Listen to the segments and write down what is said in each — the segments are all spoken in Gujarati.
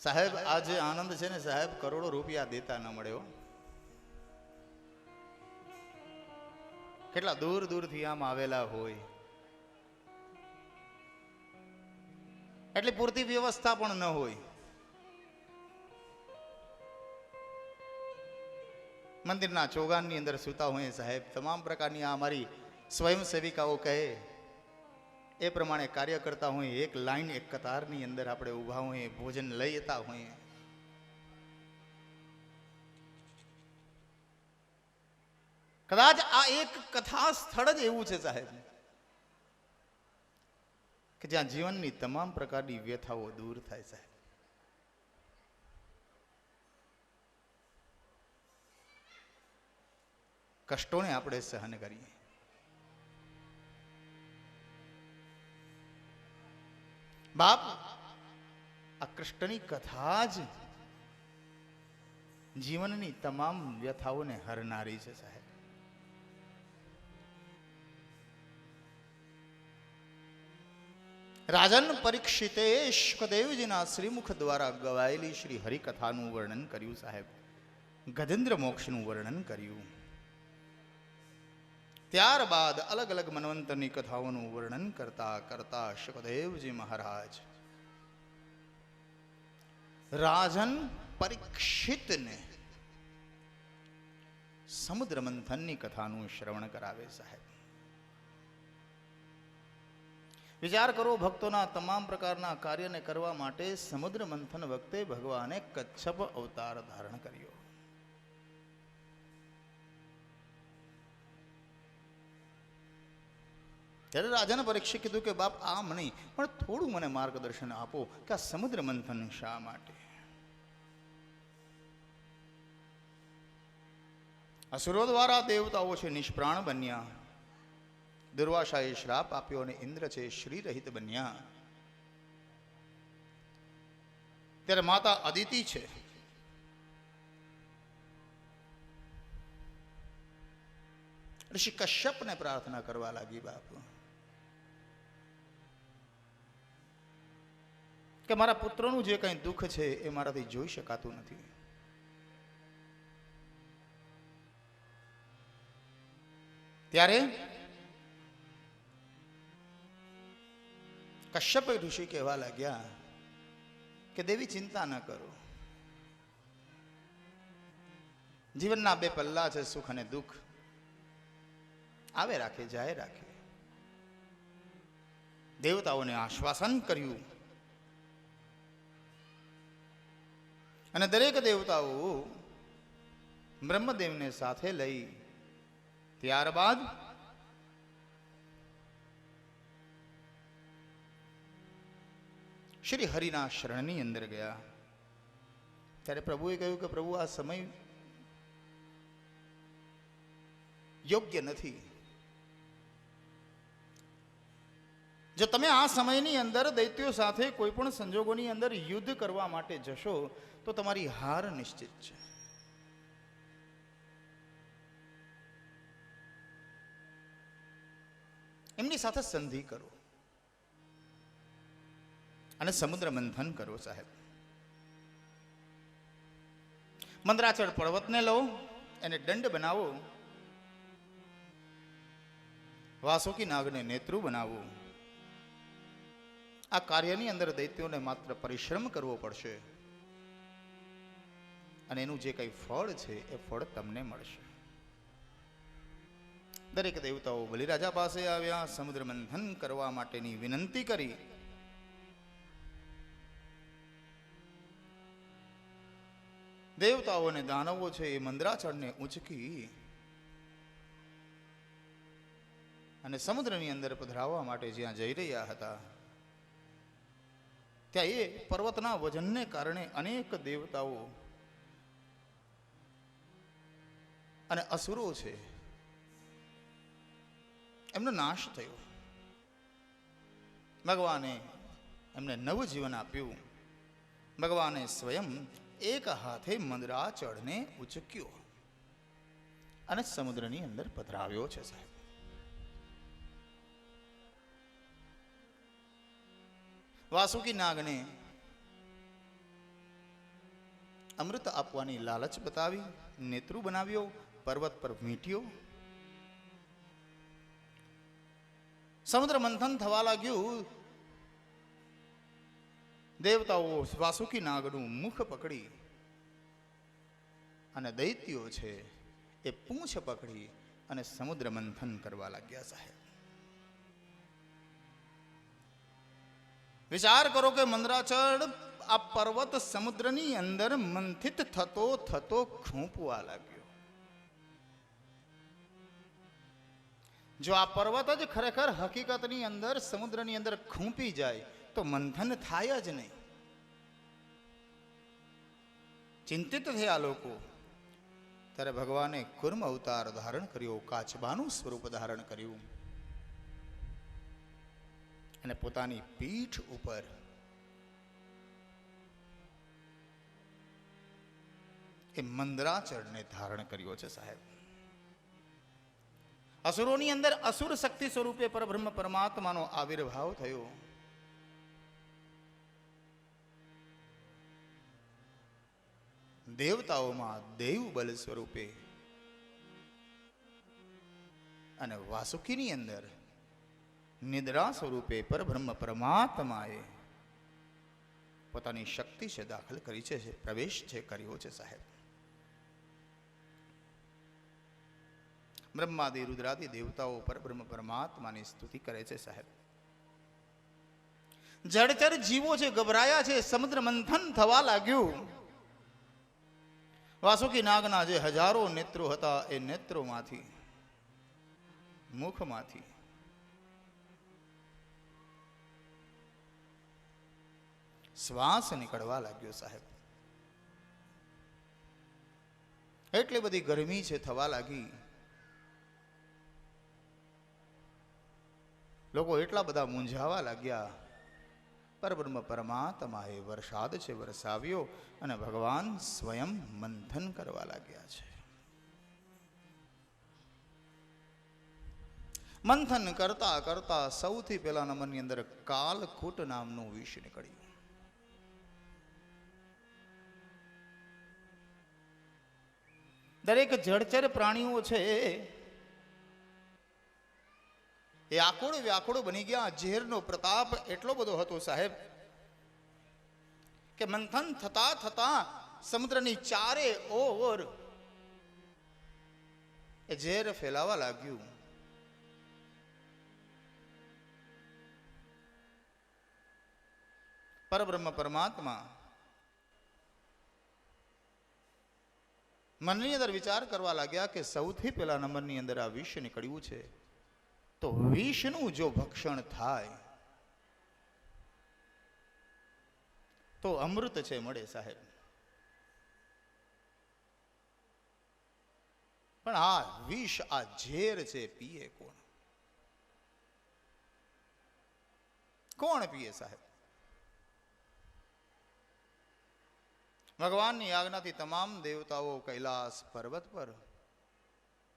સાહેબ આ જે આનંદ છે ને સાહેબ, કરોડો રૂપિયા દેતા ન મળ્યો. કેટલા દૂર દૂરથી આમ આવેલા હોય, એટલી પૂરતી વ્યવસ્થા પણ ન હોય. મંદિરના ચોગાનની અંદર સૂતા હોય સાહેબ. તમામ પ્રકારની આ અમારી સ્વયંસેવિકાઓ કહે એ પ્રમાણે કાર્ય કરતા હોય. એક લાઈન એક કતારની અંદર આપણે ઊભા હોઈએ, ભોજન લઈ જતા હોઈએ. કદાચ આ એક કથા સ્થળ જ એવું છે સાહેબ કે જ્યાં જીવનની તમામ પ્રકારની વ્યથાઓ દૂર થાય સાહેબ. કષ્ટોને આપણે સહન કરીએ. બાપ, આ કૃષ્ણની કથા જ જીવનની તમામ વ્યથાઓને હરનારી છે સાહેબ. રાજન પરીક્ષિતે શુકદેવજીના શ્રીમુખ દ્વારા ગવાયેલી શ્રી હરિકથાનું વર્ણન કર્યું સાહેબ. ગજેન્દ્ર મોક્ષનું વર્ણન કર્યું. ત્યારબાદ અલગ અલગ મન્વંતરની કથાઓનું વર્ણન કરતા કરતા શુકદેવજી મહારાજ રાજન પરીક્ષિતને સમુદ્ર મંથનની કથાનું શ્રવણ કરાવે સાહેબ. વિચાર કરો, ભક્તોના તમામ પ્રકારના કાર્યને કરવા માટે સમુદ્ર મંથન વખતે ભગવાને કચ્છપ અવતાર ધારણ કર્યો. ત્યારે રાજાને પરીક્ષિત કીધું કે બાપ આમ નહીં, પણ થોડું મને માર્ગદર્શન આપો કે આ સમુદ્ર મંથન શા માટે? અસુરો દ્વારા દેવતાઓ છે નિષ્પ્રાણ બન્યા. દુર્વાસાએ શ્રાપ આપ્યો અને ઇન્દ્ર છે શ્રી રહિત બન્યા. ત્યારે માતા અદિતિ છે ઋષિ કશ્યપને પ્રાર્થના કરવા લાગી બાપ કે મારા પુત્રનું જે કંઈ દુઃખ છે એ મારાથી જોઈ શકાતું નથી. ત્યારે કશ્યપ ઋષિ કહેવા લાગ્યા કે દેવી ચિંતા ન કરો, જીવનના બે પલ્લા છે, સુખ અને દુઃખ આવે રાખે જાય રાખે. દેવતાઓને આશ્વાસન કર્યું અને દરેક દેવતાઓ બ્રહ્મદેવને સાથે લઈ ત્યારબાદ શ્રી હરિના શરણની અંદર ગયા. ત્યારે પ્રભુએ કહ્યું કે પ્રભુ આ સમય યોગ્ય નથી. જો તમે આ સમયની અંદર દૈત્યો સાથે કોઈ પણ સંજોગોની અંદર યુદ્ધ કરવા માટે જશો તો તમારી હાર નિશ્ચિત છે. એમની સાથે સંધિ કરો અને સમુદ્ર મંથન કરો સાહેબ. મંદરાચળ પર્વતને લો, એને દંડ બનાવો, વાસુકી નાગને નેત્રુ બનાવો. આ કાર્યની અંદર દૈત્યોને માત્ર પરિશ્રમ કરવો પડશે અને એનું જે કંઈ ફળ છે એ ફળ તમને મળશે. દરેક દેવતાઓ બલિરાજા પાસે આવ્યા, સમુદ્ર મંથન કરવા માટેની વિનંતી કરી. દેવતાઓ અને દાનવો છે એ મંદરાચળને ઊંચકી અને સમુદ્રની અંદર પધરાવવા માટે જ્યાં જઈ રહ્યા હતા ત્યાં એ પર્વતના વજનને કારણે અનેક દેવતાઓ અને અસુરો છે એમનો નાશ થયો. ભગવાને એમને નવું જીવન આપ્યું. ભગવાને સ્વયં એક હાથે મંદરાચળને ઉચક્યો અને સમુદ્રની અંદર પધરાવ્યો છે સાહેબ. વાસુકી નાગને અમૃત આપવાની લાલચ બતાવી, નેત્રુ બનાવ્યો, પર્વત પર મીટ્યો. સમુદ્ર મંથન થવા લાગ્યું. દેવતાઓ વાસુકી નાગનું મુખ પકડી અને દૈત્યો છે એ પૂંછ પકડી અને સમુદ્ર મંથન કરવા લાગ્યા. સાહેબ વિચાર કરો કે મંદરાચળ આ પર્વત સમુદ્રની અંદર મંથિત થતો થતો ખૂંપવા લાગ્યો. જો આ પર્વત જ ખરેખર હકીકતની અંદર સમુદ્રની અંદર ખૂંપી જાય તો મંથન થાય જ નહીં. ચિંતિત થયા લોકો. ત્યારે ભગવાને કુર્મ અવતાર ધારણ કર્યો, કાચબાનું સ્વરૂપ ધારણ કર્યું અને પોતાની પીઠ ઉપર એ મંદરાચળને ધારણ કર્યો છે. સાહેબ અસુરોની અંદર અસુર શક્તિ સ્વરૂપે પરબ્રહ્મ પરમાત્માનો આવિર્ભાવ થયો. દેવતાઓમાં દેવ બલ સ્વરૂપે અને વાસુકીની અંદર નિદ્રા સ્વરૂપે પરબ્રહ્મ પરમાત્માએ પોતાની શક્તિ છે દાખલ કરી છે, પ્રવેશ છે કર્યો છે. સાહેબ બ્રહ્માદિ રુદ્રાદિ દેવતાઓ પરબ્રહ્મ પરમાત્માની સ્તુતિ કરે છે. સાહેબ જળચર જીવો છે ગભરાયા છે. સમુદ્ર મંથન થવા લાગ્યું. વાસુકી નાગના જે હજારો નેત્રો હતા એ નેત્રોમાંથી, મુખમાંથી શ્વાસ નીકળવા લાગ્યો. સાહેબ એટલી બધી ગરમી છે થવા લાગી. લોકો એટલા બધા મૂંઝાવા લાગ્યા. પરબ્રહ્મ પરમાત્માએ વરસાદ છે વરસાવ્યો અને ભગવાન સ્વયં મંથન કરવા લાગ્યા છે. મંથન કરતા કરતા સૌથી પહેલા નંબરની અંદર કાલકૂટ નામનું વિષ નીકળ્યું. દરેક જળચર પ્રાણીઓ છે એ આકુળ વ્યાકુળ બની ગયા. ઝેરનો પ્રતાપ એટલો બધો હતો. સાહેબ કે મંથન થતા થતા સમુદ્રની ચારે ઓર એ ઝેર ફેલાવા લાગ્યું. પરબ્રહ્મ પરમાત્મા મનની અંદર વિચાર કરવા લાગ્યા કે સૌથી પહેલા નંબરની અંદર આ વિષ નીકળ્યું છે, તો વિષનું જો ભક્ષણ થાય તો અમૃત છે મળે. સાહેબ પણ આ વિષ, આ ઝેર છે, પીએ કોણ? કોણ પીએ? સાહેબ ભગવાનની આજ્ઞાથી તમામ દેવતાઓ કૈલાસ પર્વત પર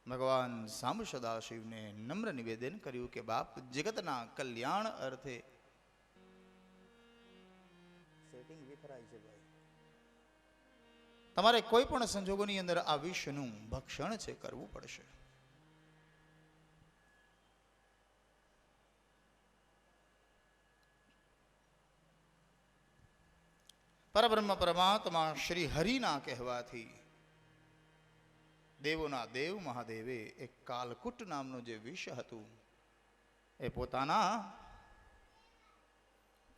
ભગવાન સાંબ સદાશિવને નમ્ર નિવેદન કર્યું કે બાપ, જગતના કલ્યાણ અર્થે સેટિંગ વિખરાય છે ભાઈ, તમારે કોઈ પણ સંજોગોની અંદર આ વિષનું ભક્ષણ છે કરવું પડશે. પરબ્રહ્મ પરમાત્મા શ્રી હરિના કહેવાથી દેવોના દેવ મહાદેવે એક કાલકૂટ નામનું જે વિષ હતું એ પોતાના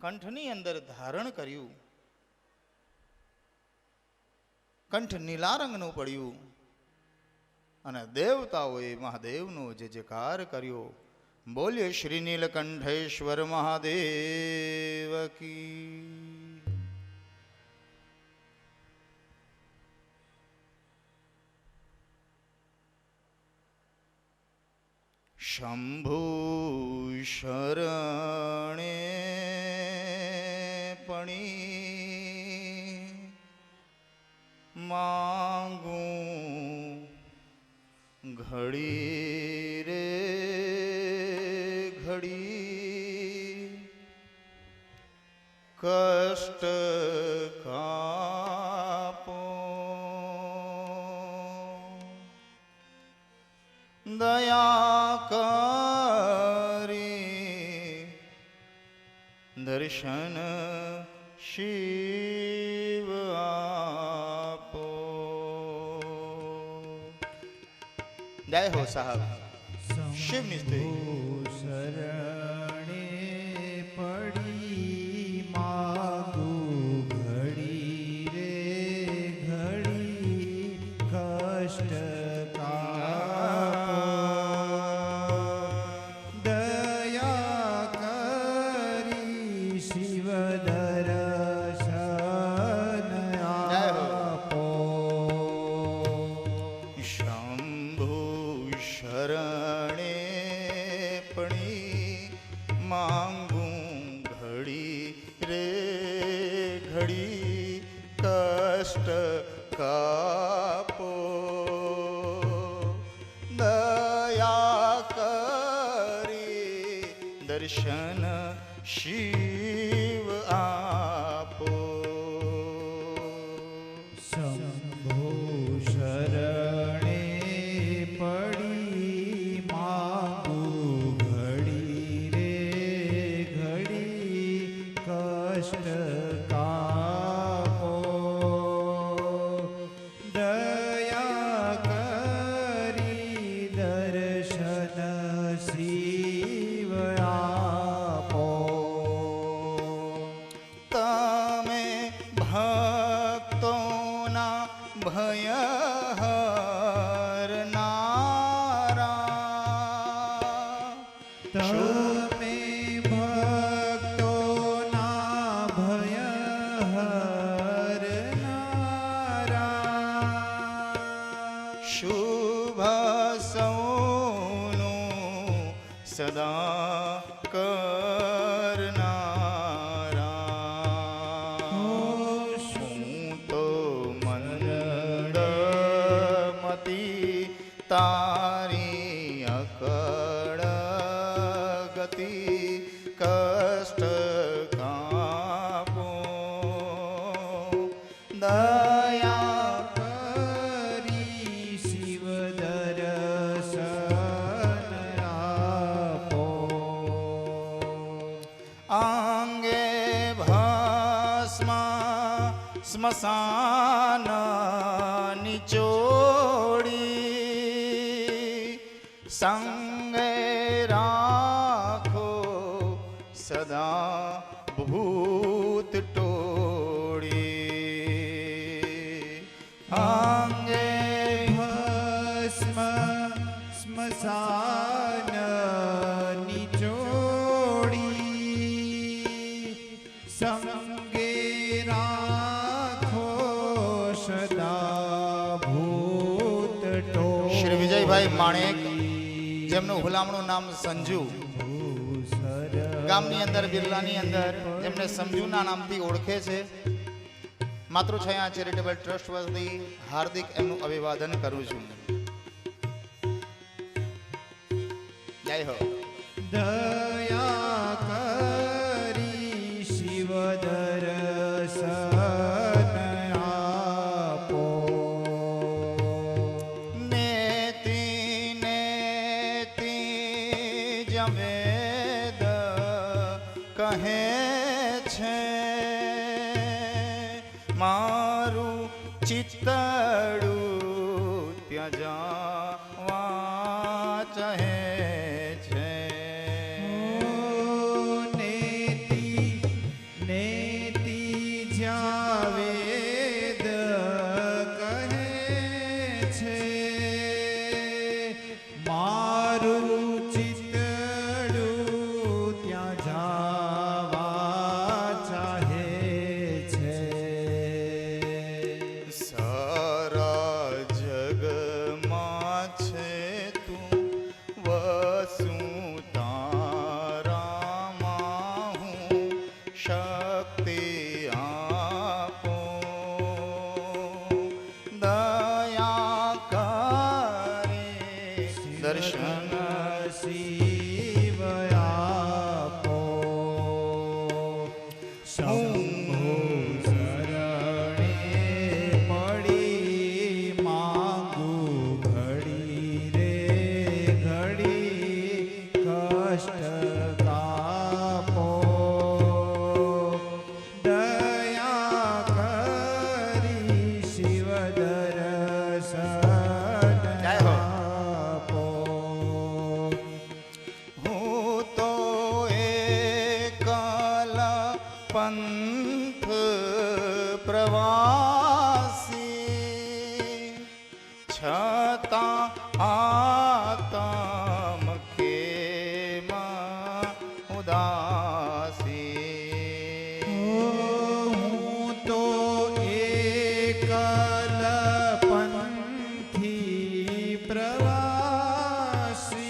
કંઠની અંદર ધારણ કર્યું. કંઠ નીલા રંગનું પડ્યું અને દેવતાઓએ મહાદેવનો જે જયકાર કર્યો. બોલ્યો શ્રી નીલકંઠેશ્વર મહાદેવ કી. શંભુ શરણે પણી માંગું ઘડી રે ઘડી કષ્ટ કાપો કરી દર્શન શિવ આપો. જય હો સાહેબ. શિવની સ્તુતિ. શરણે પડી માગુ ઘડી રે ઘડી કષ્ટ કાપો. દયા કરી શિવ દર્શન આપો. શંભુ શરણે પડી માંગું ઘડી રે ઘડી કષ્ટ કાપો. દયા કરી દર્શન શિવ આપો. શંભો શરણે પડી માગુ ઘડી રે ઘડી કષ્ટ કાપો. દયા કરી દર્શન શિવ આપો. તમે ભક્તોના ભય હરનારા. તમે ભક્તોના ભય હરનારા. શુભ સૌનું સદા કરનારા. હું તો મંદમતી તારી અકળ ગતિ કષ્ટ કાપો. દયા કરી શિવ દર્શન આપો. આંગે ભસ્મ સ્મશાન નિચોડી સંગે રાખો સદા ભૂત ટોળી. આંગે ભસ્મ સ્મશાન નિચોડી સંગે રાખો સદા ભૂત ટોળી. શ્રી વિજયભાઈ માણેક, જેમનું હુલામણું નામ સંજુ, ગામની અંદર બિરલાની અંદર જેમને સંજુના નામથી ઓળખે છે. માતૃછાયા ચેરિટેબલ ટ્રસ્ટ વતી હાર્દિક એમનું અભિવાદન કરું છું. જય હો. દયા કરી શિવ દર્શન આપો. નેતિ નેતિ જવેદ કહે છે મારું ચિત્તડું ત્યજાવા ચાહે છે. નેતિ નેતિ જાવેદ કહે છે મારું ચિત્તડું ત્યાં જાવા ચાહે છે. સારા જગમાં છે તું વસ કષ્ટ કાપો દયા કરી શિવ દર્શન જય હો. આપો. હું તો એકલા પંથ પ્રવાસી છતાં આતમ કેમ ઉદાસી. હું તો એકલ પંથી પ્રવાસી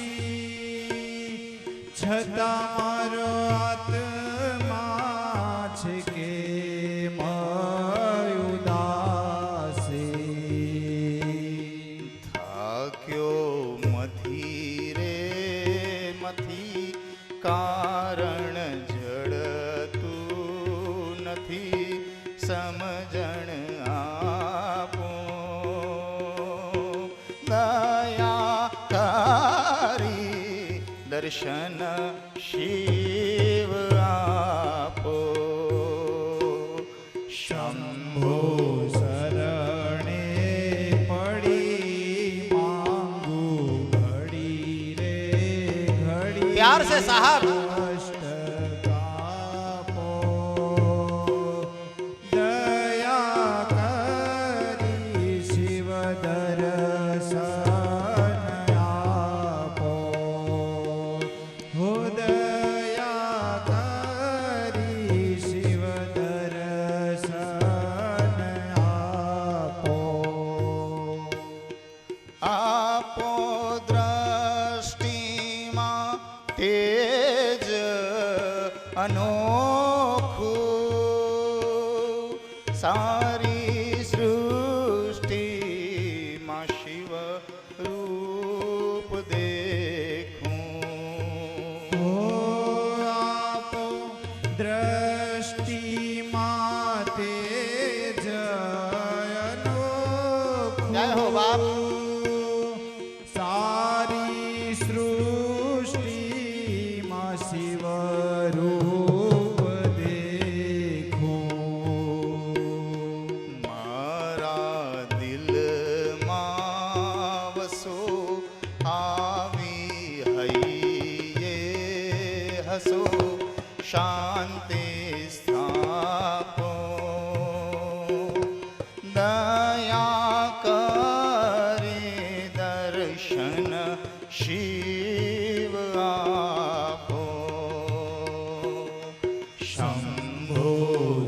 છતાં મારો આત્મા છે કે ઉદાસી. થાક્યો મથી રે મથી કારણ જડતું નથી સમજણ આપો દયા કરી દર્શન શિવ આપો. શંભો શરણે પડી માંગુ ઘડી રે ઘડી प्यार से साहब. કષ્ટ કાપો દયા કરી શિવ દર્શન આપો. હો દયા કરી શિવ દર્શન આપો. આપો દ્રષ્ટિમાં તેજ અનોખું સારી સૃષ્ટિમાં શિવ રૂપ દેખું. ઓ આપો દ્રષ્ટિમાં તેજ અનોખું. જય હો બાપ. સારી સૃષ્ટિમાં શિવ રૂપ દેખું. મારા દિલમાં વસો આવી હૈયે હસો શાંતિ સ્થાપો દયા કરી દર્શન શિવ આપો. શંભો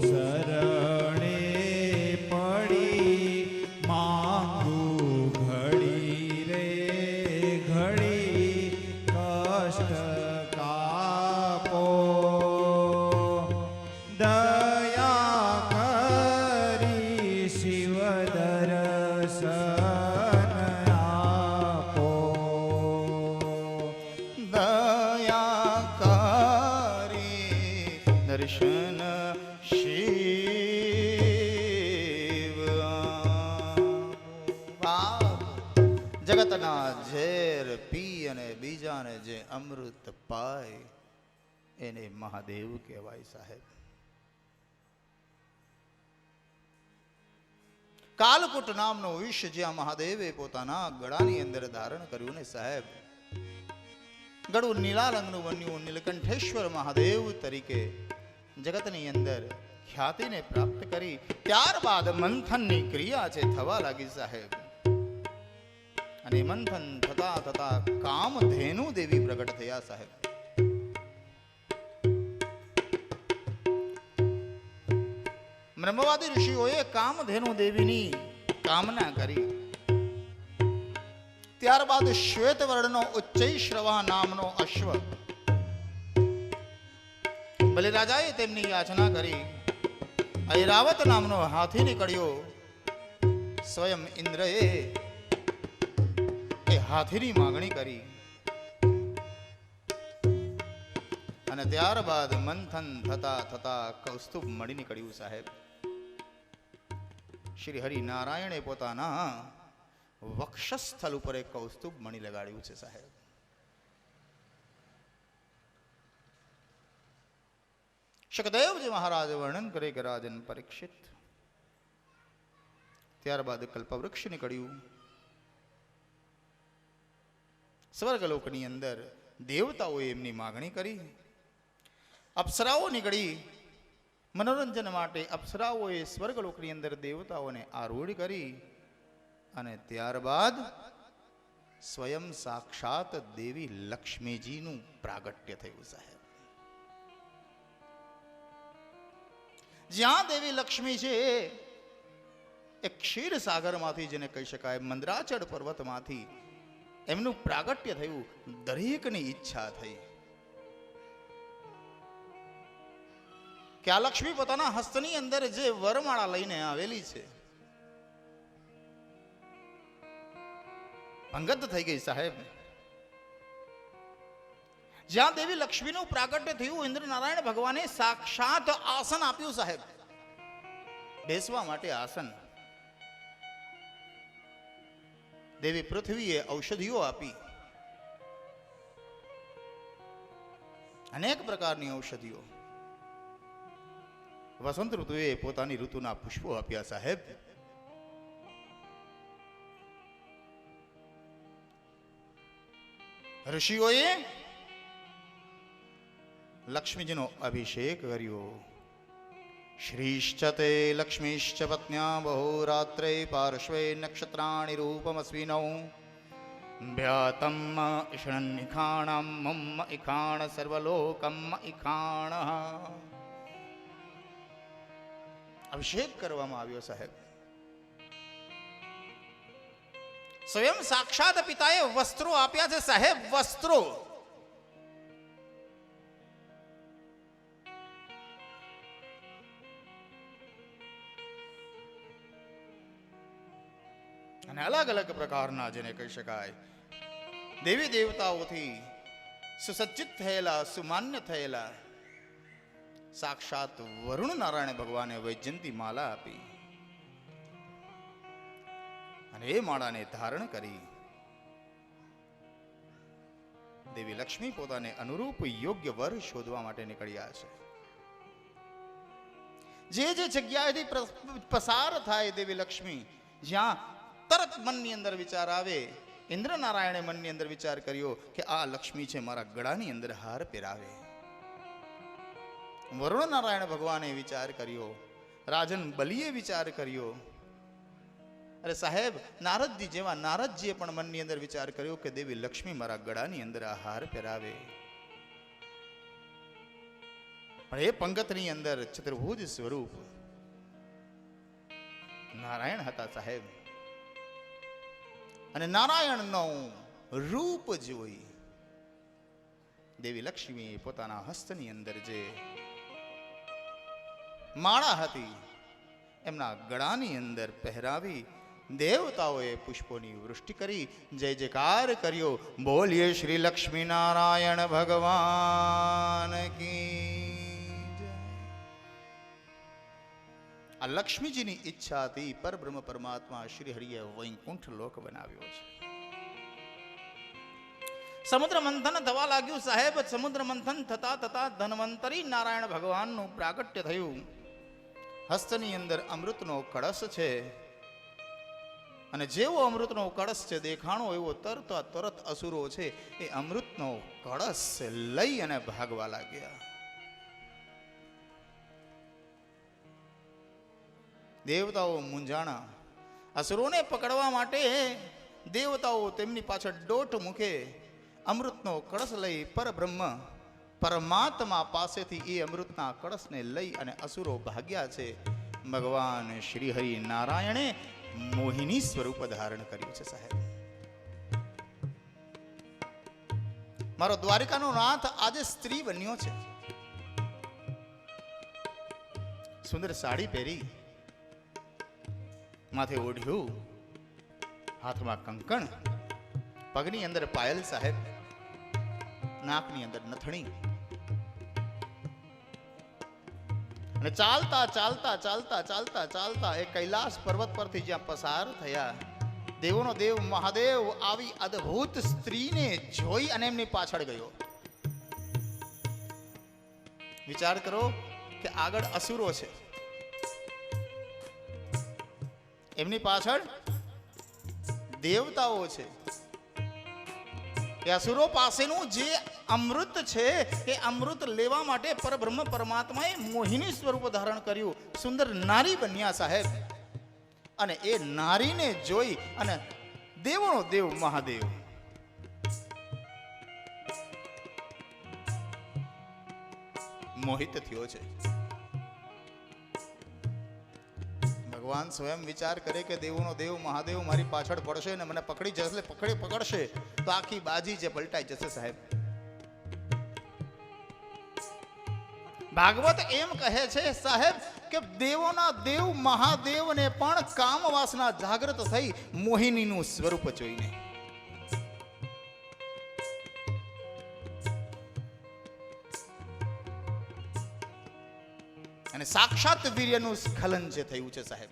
શરણે પડી માંગુ ઘડી રે ઘડી કષ્ટ કાપો દયા કરી શિવ દર્શન આપો. દયા કરી દર્શન શિવ આપો. જગતના ઝેર પી અને બીજાને જે અમૃત પાય એને મહાદેવ કહેવાય સાહેબ. કાલકૂટ નામનો વિષ જ્યાં મહાદેવે પોતાના ગળાની અંદર ધારણ કર્યું ને સાહેબ, ગળું નીલા રંગનું બન્યું. નીલકંઠેશ્વર મહાદેવ તરીકે જગતની અંદર ખ્યાતિને પ્રાપ્ત કરી. ત્યારબાદ મંથનની ક્રિયા છે થવા લાગી સાહેબ. અને મંથન થતા થતા કામધેનુ દેવી પ્રગટ થયા સાહેબ. બ્રહ્મવાદી ઋષિઓએ કામધેનુ દેવીની કામના કરી. ત્યારબાદ શ્વેત વર્ણનો ઉચ્ચૈશ્રવા નામનો અશ્વ બલિરાજાએ તેમની યાચના કરી. ઐરાવત નામનો હાથી નીકળ્યો. સ્વયં ઇન્દ્રએ એ હાથીની માગણી કરી. અને ત્યારબાદ મંથન થતા થતા કૌસ્તુભ મળી નીકળ્યું સાહેબ. શ્રી હરિનારાયણે પોતાના વક્ષસ્થલ ઉપર એક કૌસ્તુભ મણી લગાડ્યું છે સાહેબ. શકદેવજી મહારાજ વર્ણન કરે કે રાજન પરીક્ષિત, ત્યારબાદ કલ્પવૃક્ષ નીકળ્યું. સ્વર્ગલોકની અંદર દેવતાઓએ એમની માગણી કરી. અપ્સરાઓ નીકળી મનોરંજન માટે. અપ્સરાઓએ સ્વર્ગલોકની અંદર દેવતાઓને આરૂઢ કરી અને ત્યારબાદ સ્વયં સાક્ષાત દેવી લક્ષ્મીજીનું પ્રાગટ્ય થયું. સાહેબ, જ્યાં દેવી લક્ષ્મી છે એ ક્ષીર સાગરમાંથી, જેને કહી શકાય મંદરાચળ પર્વતમાંથી એમનું પ્રાગટ્ય થયું. દરેકની ઈચ્છા થઈ કે આ લક્ષ્મી પોતાના હસ્તની અંદર જે વરમાળા લઈને આવેલી છે, અંગત થઈ ગઈ. સાહેબ, જ્યાં દેવી લક્ષ્મીનું પ્રાગટ્ય થયું, ઇન્દ્ર નારાયણ ભગવાને સાક્ષાત આસન આપ્યું. સાહેબ, બેસવા માટે આસન. દેવી પૃથ્વીએ ઔષધિઓ આપી, અનેક પ્રકારની ઔષધિઓ. વસંત ઋતુએ પોતાની ઋતુના પુષ્પો આપ્યા. સાહેબ, ઋષિઓએ લક્ષ્મીજીનો અભિષેક કર્યો. શ્રીશ્ચ તે લક્ષ્મીશ્ચ પત્ન્યા બહુરાત્રે પાર્શ્વે નક્ષત્રાણિ રૂપમસ્વિનૌ ભ્યાતમ ઈષણનિખાણમ મમ ઇખાણ સર્વલોકમ ઇખાણ. અભિષેક કરવામાં આવ્યો. સાહેબ, સ્વયં સાક્ષાત પિતાએ વસ્ત્રો આપ્યા છે. સાહેબ, વસ્ત્રો. અને અલગ અલગ પ્રકારના, જેને કહી શકાય દેવી દેવતાઓથી સુસજ્જિત થયેલા, સુમાન્ય થયેલા સાક્ષાત વરુણ નારાયણ ભગવાને વૈજયંતી માલા આપી અને એ માળાને ધારણ કરી દેવી લક્ષ્મી પોતાને અનુરૂપ યોગ્ય વર શોધવા માટે નીકળ્યા છે. જે જે જગ્યાએથી પસાર થાય દેવી લક્ષ્મી, જ્યાં તરત મનની અંદર વિચાર આવે, ઇન્દ્ર નારાયણે મનની અંદર વિચાર કર્યો કે આ લક્ષ્મી છે, મારા ગળાની અંદર હાર પહેરાવે. વરુણ નારાયણ ભગવાને વિચાર કર્યો, રાજન બલિએ વિચાર કર્યો. અરે સાહેબ, નારદજી જેવા નારદજીએ પણ મનની અંદર વિચાર કર્યો કે દેવી લક્ષ્મી મારા ગળાની અંદર આ હાર પહેરાવે. પણ એ પંગતની અંદર ચતુર્ભુજ સ્વરૂપ નારાયણ હતા. સાહેબ, અને નારાયણનો રૂપ જોઈ દેવી લક્ષ્મી પોતાના હસ્તની અંદર જે માળા હતી એમના ગળાની અંદર પહેરાવી દેવતાઓએ પુષ્પોની વૃષ્ટિ કરી, જય જયકાર કર્યો. બોલીએ શ્રી લક્ષ્મી નારાયણ ભગવાન કી જય. આ લક્ષ્મીજીની ઈચ્છા હતી. પરબ્રહ્મ પરમાત્મા શ્રી હરિએ વૈકુંઠ લોક બનાવ્યો છે. સમુદ્ર મંથન થવા લાગ્યું. સાહેબ, સમુદ્ર મંથન થતા થતા ધન્વંતરી નારાયણ ભગવાનનું પ્રાગટ્ય થયું. હસ્તની અંદર અમૃતનો કળશ છે અને જેવો અમૃતનો કળશ છે દેખાણો એવો તરત અસુરો છે એ અમૃતનો કળશ લઈ અને ભાગવા લાગ્યા. દેવતાઓ મૂંઝાણા. અસુરોને પકડવા માટે દેવતાઓ તેમની પાછળ દોટ મૂકે અમૃતનો કળશ લઈ પરબ્રહ્મ પરમાત્મા પાસેથી એ અમૃતના કળશને લઈ અને અસુરો ભાગ્યા છે. ભગવાન શ્રી હરિ નારાયણે મોહિની સ્વરૂપ ધારણ કર્યું છે. સાહેબ, મારો દ્વારિકાનો નાથ આજે સ્ત્રી બન્યો છે. સુંદર સાડી પહેરી, માથે ઓઢ્યું, હાથમાં કંકણ, પગની અંદર પાયલ. સાહેબ, નાકની અંદર નથણી. અને ચાલતા ચાલતા ચાલતા ચાલતા ચાલતા એ કૈલાસ પર્વત પરથી જ્યાં પસાર થયા, દેવોનો દેવ મહાદેવ આવી અદ્ભુત સ્ત્રીને જોઈ અને એમની પાછળ ગયો. વિચાર કરો, કે આગળ અસુરો છે, એમની પાછળ દેવતાઓ છે. એ અસુરો પાસેનું જે અમૃત છે એ અમૃત લેવા માટે પરબ્રહ્મ પરમાત્માએ મોહિની સ્વરૂપ ધારણ કર્યું, સુંદર નારી બન્યા સાહેબ. અને એ નારીને જોઈ અને દેવોનો દેવ મહાદેવ મોહિત થયો છે. ભગવાન સ્વયં વિચાર કરે કે દેવોનો દેવ મહાદેવ મારી પાછળ પડશે ને મને પકડી જશે, પકડશે તો આખી બાજી જે પલટાઈ જશે સાહેબ. ભાગવત એમ કહે છે સાહેબ કે દેવોના દેવ મહાદેવને પણ કામ વાસના જાગૃત થઈ મોહિનીનું સ્વરૂપ જોઈને. અને સાક્ષાત વીર્યનું સ્ખલન જે થયું છે સાહેબ.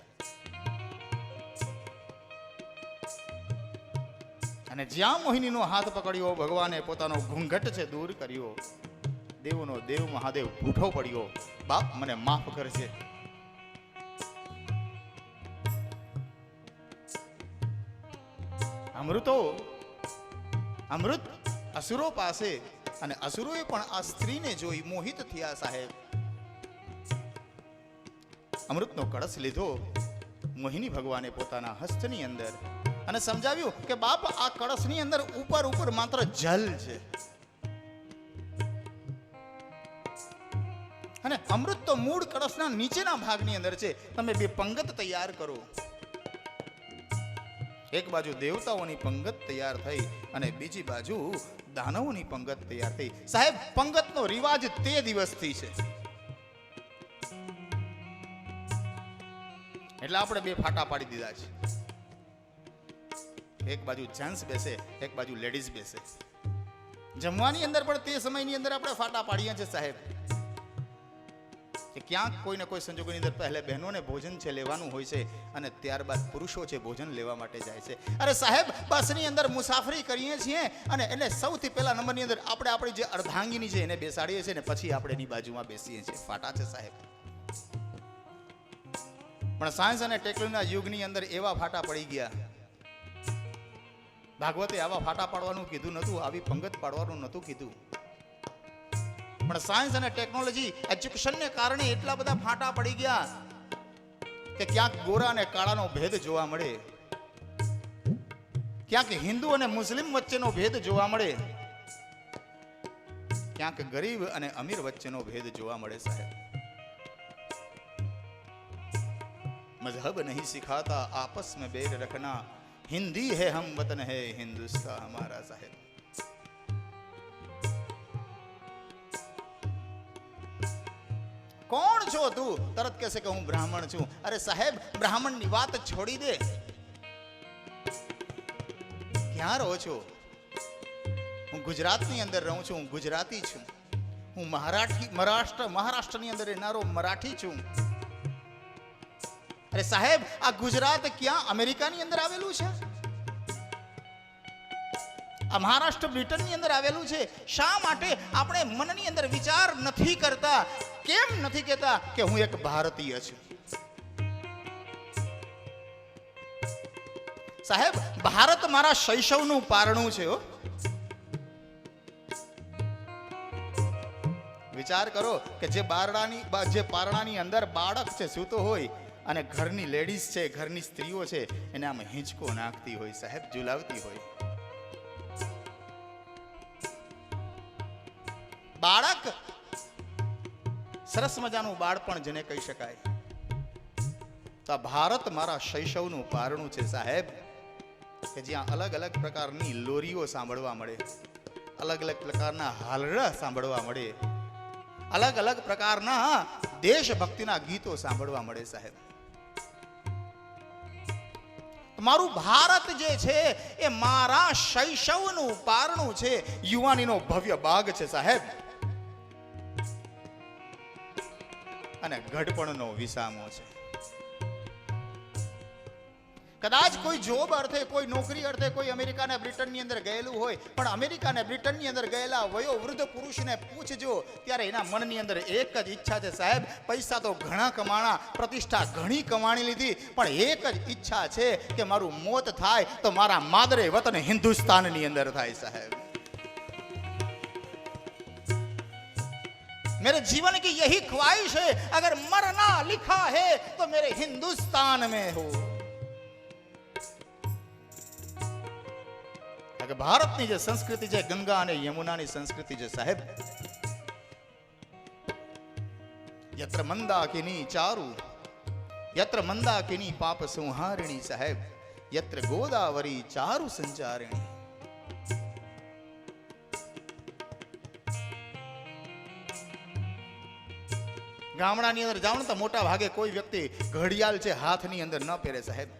અને જ્યાં મોહિનીનો હાથ પકડ્યો ભગવાને પોતાનો ઘૂંઘટ છે દૂર કર્યો. દેવનો દેવ મહાદેવ ભૂઠો પડ્યો, બાપ મને માફ કરજે. અમૃત અસુરો પાસે, અને અસુરોએ પણ આ સ્ત્રીને જોઈ મોહિત થયા સાહેબ. અમૃતનો કળશ લીધો મોહિની ભગવાને પોતાના હસ્તની અંદર અને સમજાવ્યું કે બાપ આ કળશની અંદર ઉપર માત્ર જલ છે અને અમૃત તો મૂળ કળશના નીચેના ભાગની અંદર છે. તમે બે પંગત તૈયાર કરો. એક બાજુ દેવતાઓની પંગત તૈયાર થઈ અને બીજી બાજુ દાનવોની પંગત તૈયાર થઈ. સાહેબ પંગતનો રિવાજ તે દિવસથી છે. એટલે આપણે બે ફાટા પાડી દીધા છે. એક બાજુ જેન્ટ્સ બેસે, એક બાજુ લેડીઝ બેસે. જમવાની અંદર પણ તે સમયની અંદર આપણે ફાટા પાડીએ છીએ સાહેબ. કે ક્યાંક કોઈને કોઈ સંજોગોની અંદર પહેલે બહેનોને ભોજન છે લેવાનું હોય છે અને ત્યારબાદ પુરુષો છે ભોજન લેવા માટે જાય છે. અરે સાહેબ બસની અંદર મુસાફરી કરીએ છીએ અને એને સૌથી પહેલા નંબરની અંદર આપણે આપણી જે અર્ધાંગીની છે એને બેસાડીએ છીએ ને પછી આપણે એની બાજુમાં બેસીએ છીએ. ફાટા છે સાહેબ. પણ સાયન્સ અને ટેકનોલોજીના યુગની અંદર એવા ફાટા પડી ગયા. ભાગવતે આવા ફાટા પાડવાનું કીધું નતું, આવી પંગત પાડવાનું નતું કીધું. પણ સાયન્સ અને ટેકનોલોજી એજ્યુકેશનને કારણે એટલા બધા ફાટા પડી ગયા કે ક્યાંક ગોરા અને કાળાનો ભેદ જોવા મળે, ક્યાંક હિન્દુ અને મુસ્લિમ વચ્ચેનો ભેદ જોવા મળે, ક્યાંક ગરીબ અને અમીર વચ્ચેનો ભેદ જોવા મળે સાહેબ. मजहब नहीं सिखाता आपस में बैर रखना, हिंदी है हम वतन है हिंदुस्तान हमारा साहेब. કોણ છો તું? તરત કહેશે કે હું બ્રાહ્મણ છું. અરે સાહેબ બ્રાહ્મણની વાત છોડી દે. ક્યાં રહો છો? હું ગુજરાતની અંદર રહું છું, હું ગુજરાતી છું. હું મહારાષ્ટ્રની અંદર રહેનારો મરાઠી છું. અરે સાહેબ આ ગુજરાત ક્યાં અમેરિકાની અંદર આવેલું છે? આ મહારાષ્ટ્ર બ્રિટનની અંદર આવેલું છે. શા માટે આપણે મનની અંદર વિચાર નથી કરતા? કેમ નથી કહેતા કે હું એક ભારતીય છું? સાહેબ ભારત મારા શૈશવનું પારણું છે. વિચાર કરો કે જે પારણાની અંદર બાળક છે સૂતો હોય અને ઘરની લેડીઝ છે, ઘરની સ્ત્રીઓ છે, એને આમ હિંચકો નાખતી હોય સાહેબ, ઝુલાવતી હોય. બાળક સરસ મજાનું બાળપણ જેને કહી શકાય. તો આ ભારત મારા શૈશવનું પારણું છે સાહેબ, કે જ્યાં અલગ અલગ પ્રકારની લોરીઓ સાંભળવા મળે, અલગ અલગ પ્રકારના હાલરડા સાંભળવા મળે, અલગ અલગ પ્રકારના દેશભક્તિના ગીતો સાંભળવા મળે સાહેબ. મારું ભારત જે છે એ મારા શૈશવનું પારણું છે, યુવાનીનો ભવ્ય બાગ છે સાહેબ, અને ઘડપણનો વિસામો છે. કદાચ કોઈ જોબ અર્થે, કોઈ નોકરી અર્થે કોઈ અમેરિકા ને બ્રિટનની અંદર ગયેલું હોય, પણ અમેરિકા ને બ્રિટનની અંદર ગયેલા વયો વૃદ્ધ પુરુષને પૂછજો ત્યારે એના મનની અંદર એક જ ઈચ્છા છે, સાહેબ પૈસા તો ઘણા કમાણા, પ્રતિષ્ઠા ઘણી કમાણી લીધી, પણ એક જ ઈચ્છા છે કે મારું મોત થાય તો મારા માદરે વતન હિન્દુસ્તાનની અંદર થાય સાહેબ। मेरे जीवन की यही ख्वाहिश है, अगर मरना लिखा है तो मेरे हिंदुस्तान में हो। अगर भारत ની જે સંસ્કૃતિ છે, ગંગા અને યમુનાની સંસ્કૃતિ છે સાહેબ, યત્ર મંદાકિની ચારુ, યત્ર મંદાકિની પાપ સંહારિણી સાહેબ, યત્ર ગોદાવરી ચારુ સંચારિણી। ગામડાની અંદર જાવ ને તો મોટા ભાગે કોઈ વ્યક્તિ ઘડિયાળ છે હાથની અંદર ન પહેરે સાહેબ।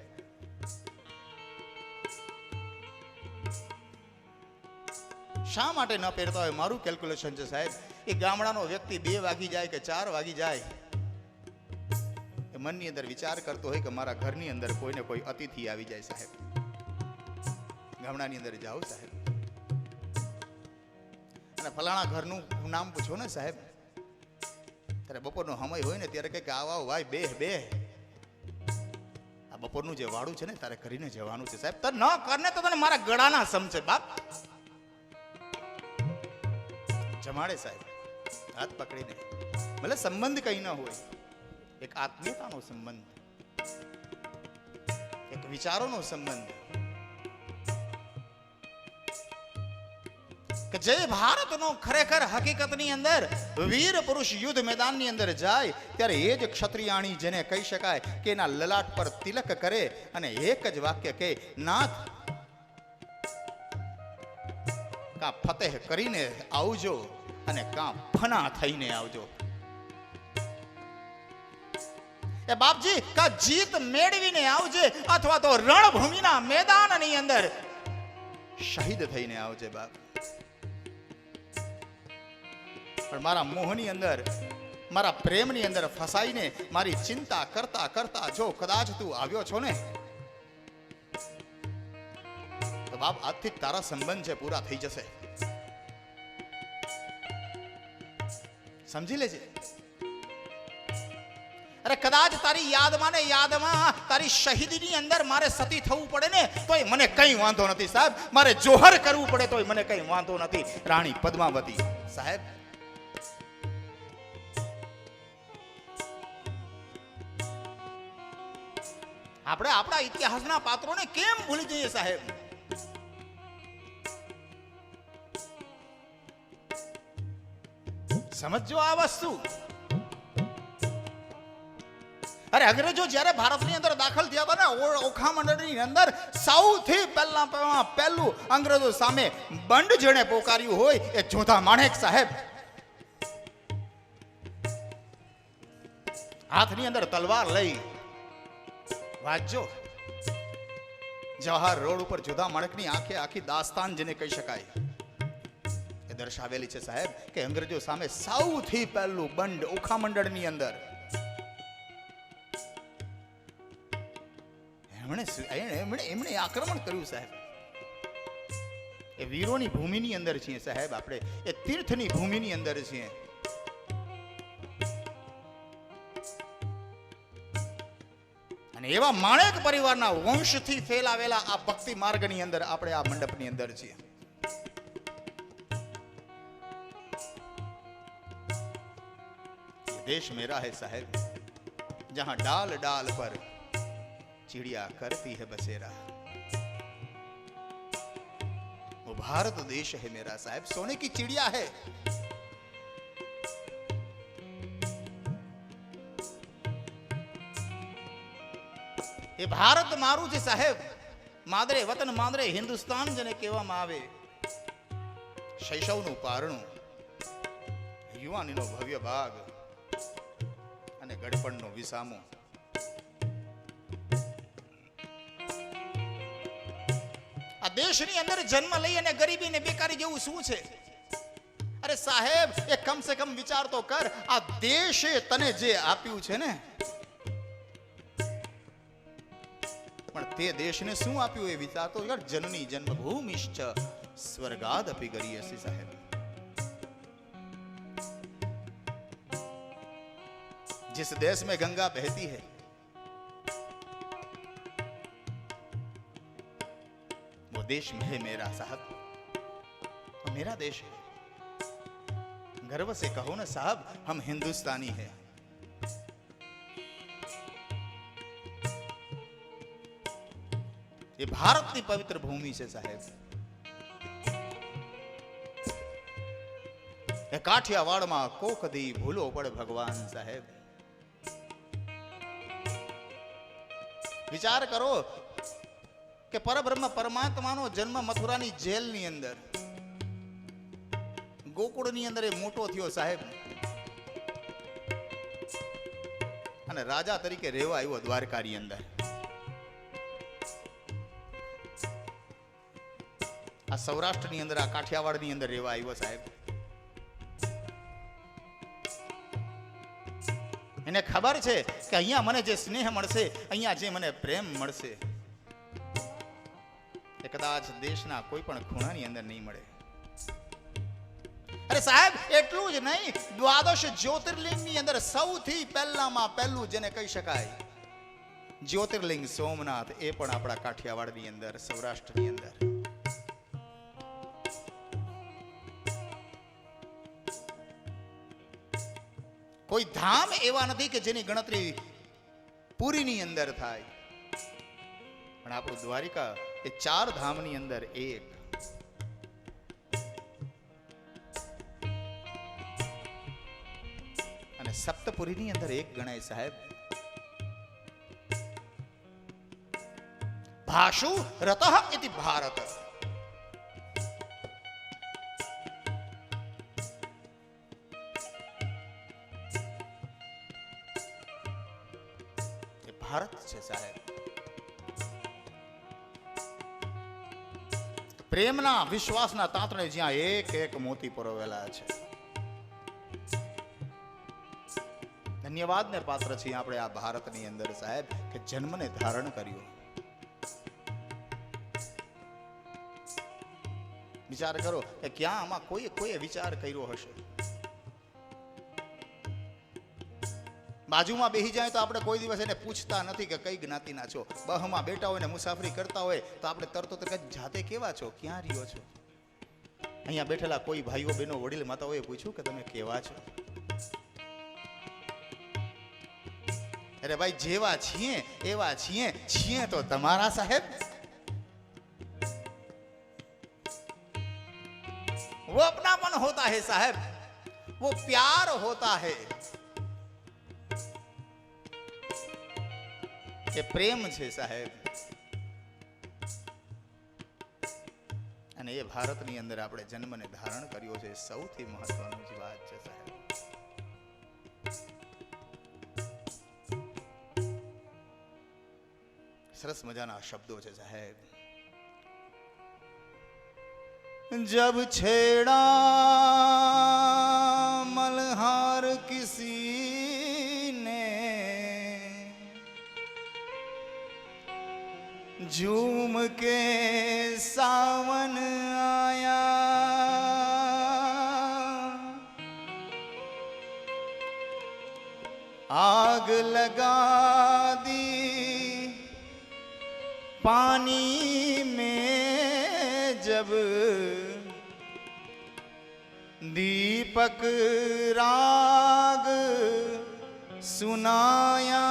શા માટે ન પહેરતા હોય? મારું કેલ્ક્યુલેશન છે સાહેબ, એ ગામડાનો વ્યક્તિ 2 વાગી જાય કે 4 વાગી જાય, એ મનની અંદર વિચાર કરતો હોય કે મારા ઘરની અંદર કોઈને કોઈ અતિથિ આવી જાય સાહેબ। ગામડાની અંદર જાઓ સાહેબ અને ફલાણા ઘરનું નામ પૂછો ને સાહેબ, ત્યારે બપોરનો સમય હોય ને ત્યારે કંઈક આવ ભાઈ બે આ બપોરનું જે વાળું છે ને તારે કરીને જવાનું છે સાહેબ, તો ન કરને તો તને મારા ગળાના સમજે બાપ। જમાડે સાહેબ હાથ પકડીને, ભલે સંબંધ કઈ ન હોય, એક આત્મીયતાનો સંબંધ, એક વિચારોનો સંબંધ, કે જે ભારતનો ખરેખર હકીકતની અંદર વીર પુરુષ યુદ્ધ મેદાનની અંદર જાય ત્યારે એ જ ક્ષત્રિયાણી જેને કહી શકાય કે એના લલાટ પર તિલક કરે અને એક જ વાક્ય કે નાથ કા ફતેહ કરીને આવજો અને કા ફના થઈને આવજો। એ બાપજી કા જીત મેળવીને આવજે અથવા તો રણભૂમિના મેદાનની અંદર શહીદ થઈને આવજે બાપ। પણ મારા મોહની અંદર, મારા પ્રેમની અંદર ફસાઈને મારી ચિંતા કરતા કરતા જો કદાચ તું આવ્યો છો ને તો બાપ આજથી તારા સંબંધ છે પૂરા થઈ જશે, સમજી લેજે। અરે કદાચ તારી યાદમાં તારી શહીદીની અંદર મારે સતી થવું પડે ને તોય મને કઈ વાંધો નથી સાહેબ, મારે જોહર કરવું પડે તોય મને કઈ વાંધો નથી। રાણી પદ્માવતી સાહેબ, આપણે આપણા ઇતિહાસના પાત્રોને કેમ ભૂલી જઈએ સાહેબ? સમજો આ વસ્તુ। અરે અંગ્રેજો જ્યારે ભારતની અંદર દાખલ થયા હતા ને ઓખા મંડળની અંદર, સૌથી પહેલું અંગ્રેજો સામે બંડ જેણે પોકાર્યું હોય એ જોધા માણેક સાહેબ। હાથની અંદર તલવાર લઈ વાંચજો, જવાહર રોડ ઉપર જોધા માણેકની આખી દાસ્તાન જેને કહી શકાય એ દર્શાવેલી છે સાહેબ, કે અંગ્રેજો સામે સૌથી પહેલું બંડ ઓખા મંડળની અંદર એમણે આક્રમણ કર્યું સાહેબ। એ વીરોની ભૂમિની અંદર છીએ સાહેબ, આપણે એ તીર્થની ભૂમિની અંદર છીએ। અને એવા માણેક પરિવારના વંશથી ફેલાવેલા આ ભક્તિ માર્ગની અંદર આપણે આ મંડપની અંદર છીએ। देश मेरा है साहब, जहां डाल डाल पर चिड़िया करती है बसेरा, वो भारत देश है मेरा साहब, सोने की चिड़िया है। ये भारत मारू છે સાહેબ, માદરે વતન માદરે હિન્દુસ્તાન જેને કહેવામાં આવે। શૈશવનું પારણું, યુવાનીનો ભવ્ય ભાગ અને ગડપણનો વિસામો। આ દેશની અંદર જન્મ લઈ અને ગરીબી ને બેકારી જેવું શું છે? અરે સાહેબ એ કમ સે કમ વિચાર તો કર, આ દેશે તને જે આપ્યું છે ને પણ તે દેશને શું આપ્યું એ વિચારતો યાર. જનની જન્મભૂમિશ્ચ સ્વર્ગાદ અપી ગરીયસી સાહેબ. जिस देश में गंगा बहती है वो देश में है मेरा साहब, तो मेरा देश है. गर्व से कहो ना साहब हम हिंदुस्तानी हैं. ये भारत की पवित्र भूमि से साहेब. ये काठियावाड़ में कोक दी भूलो पड़ भगवान साहेब. विचार करो कि परब्रह्म परमात्माનો જન્મ મથુરાની જેલની અંદર, ગોકુળની અંદર એ મોટો થયો સાહેબ, અને રાજા તરીકે રહેવા આવ્યો દ્વારકાની અંદર. આ સૌરાષ્ટ્રની અંદર, આ કાઠિયાવાડની અંદર રહેવા આવ્યો સાહેબ. એને ખબર છે કે અહીંયા મને જે સ્નેહ મળશે, અહીંયા જે મને પ્રેમ મળશે, એ કદાચ દેશના કોઈ પણ ખૂણાની અંદર નહીં મળે. અરે સાહેબ એટલું જ નહીં, દ્વાદશ જ્યોતિર્લિંગની અંદર સૌથી પહેલામાં પહેલું જેને કહી શકાય જ્યોતિર્લિંગ સોમનાથ, એ પણ આપણા કાઠિયાવાડની અંદર, સૌરાષ્ટ્રની અંદર. કોઈ ધામ એવા નથી કે જેની ગણતરી પુરીની અંદર થાય, પણ આપણું દ્વારિકા એ 4 ધામની અંદર એક. અને સપ્તપુરીની અંદર એક ગણાય સાહેબ. ભાષુ રતઃ ઇતિ ભારત. ભારત છે સાહેબ. પ્રેમના વિશ્વાસના તાંતણે જ્યાં એક એક મોતી પરોવેલા છે. ધન્યવાદને પાત્ર છીએ આપણે આ ભારતની અંદર સાહેબ કે જન્મને ધારણ કર્યો. વિચાર કરો કે ક્યાં આમાં કોઈએ વિચાર કર્યો હશે. બાજુમાં બેસી જાય તો આપણે કોઈ દિવસ એને પૂછતા નથી કે કઈ જ્ઞાતિના છો. બહમાં બેઠા હોય ને મુસાફરી કરતા હોય તો આપણે તરતો જાતે કેવા છો, ક્યાં રહ્યો છો. અહીંયા બેઠેલા કોઈ ભાઈઓ બહેનો વડીલ માતાઓએ પૂછ્યું કે તમે કેવા છો. અરે ભાઈ જેવા છીએ એવા છીએ તો તમારા સાહેબ. वो अपनापन होता है साहब, वो प्यार होता है. ये प्रेम છે સાહેબ. અને એ ભારતની અંદર આપણે જન્મને ધારણ કર્યો છે, સૌથી મહત્વની જ વાત છે સાહેબ. સરસ મજાના શબ્દો છે સાહેબ. जब छेड़ा मल्हार किसी ने, झूम के सावन आया, आग लगा दी पानी में जब, दीपक राग सुनाया,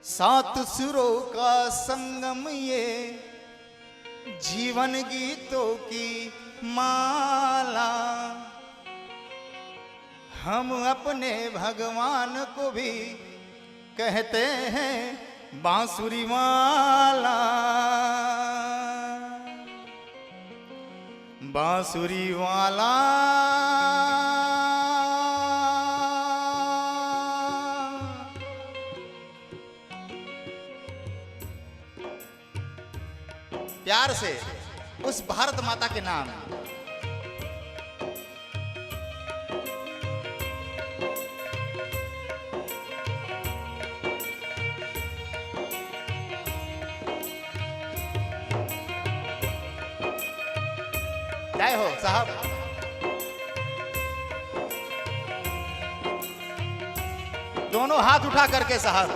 सात सुरों का संगम ये जीवन गीतों की माला, हम अपने भगवान को भी कहते हैं बांसुरी वाला, बांसुरी वाला. प्यार से उस भारत माता के नाम जय हो साहब। दोनों हाथ उठा करके साहब,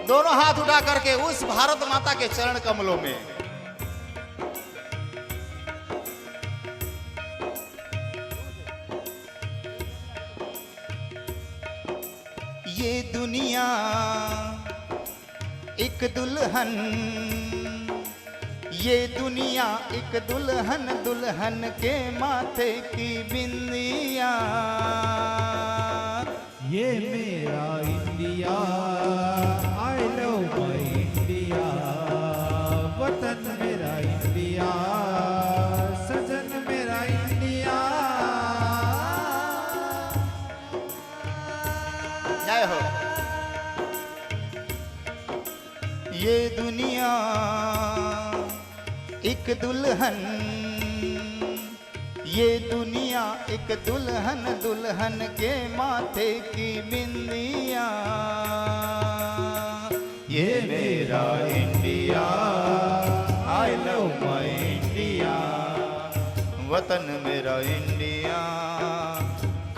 दोनों हाथ उठा करके उस भारत माता के चरण कमलों में ये दुनिया एक दुल्हन, ये दुनिया एक दुल्हन, दुल्हन के माथे की बिंदिया। ये मेरा India, I love my India, वतन मेरा इंडिया, सजन मेरा इंडिया। जय हो। ये दुनिया एक दुल्हन, ये दुनिया एक दुल्हन, दुल्हन के माथे की बिंदिया। ये मेरा India, I love my India, वतन मेरा इंडिया,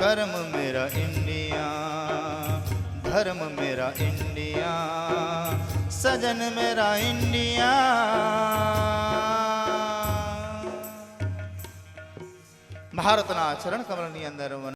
कर्म मेरा इंडिया, धर्म मेरा इंडिया, सजन मेरा इंडिया। ભારતના ચરણ કમળની અંદર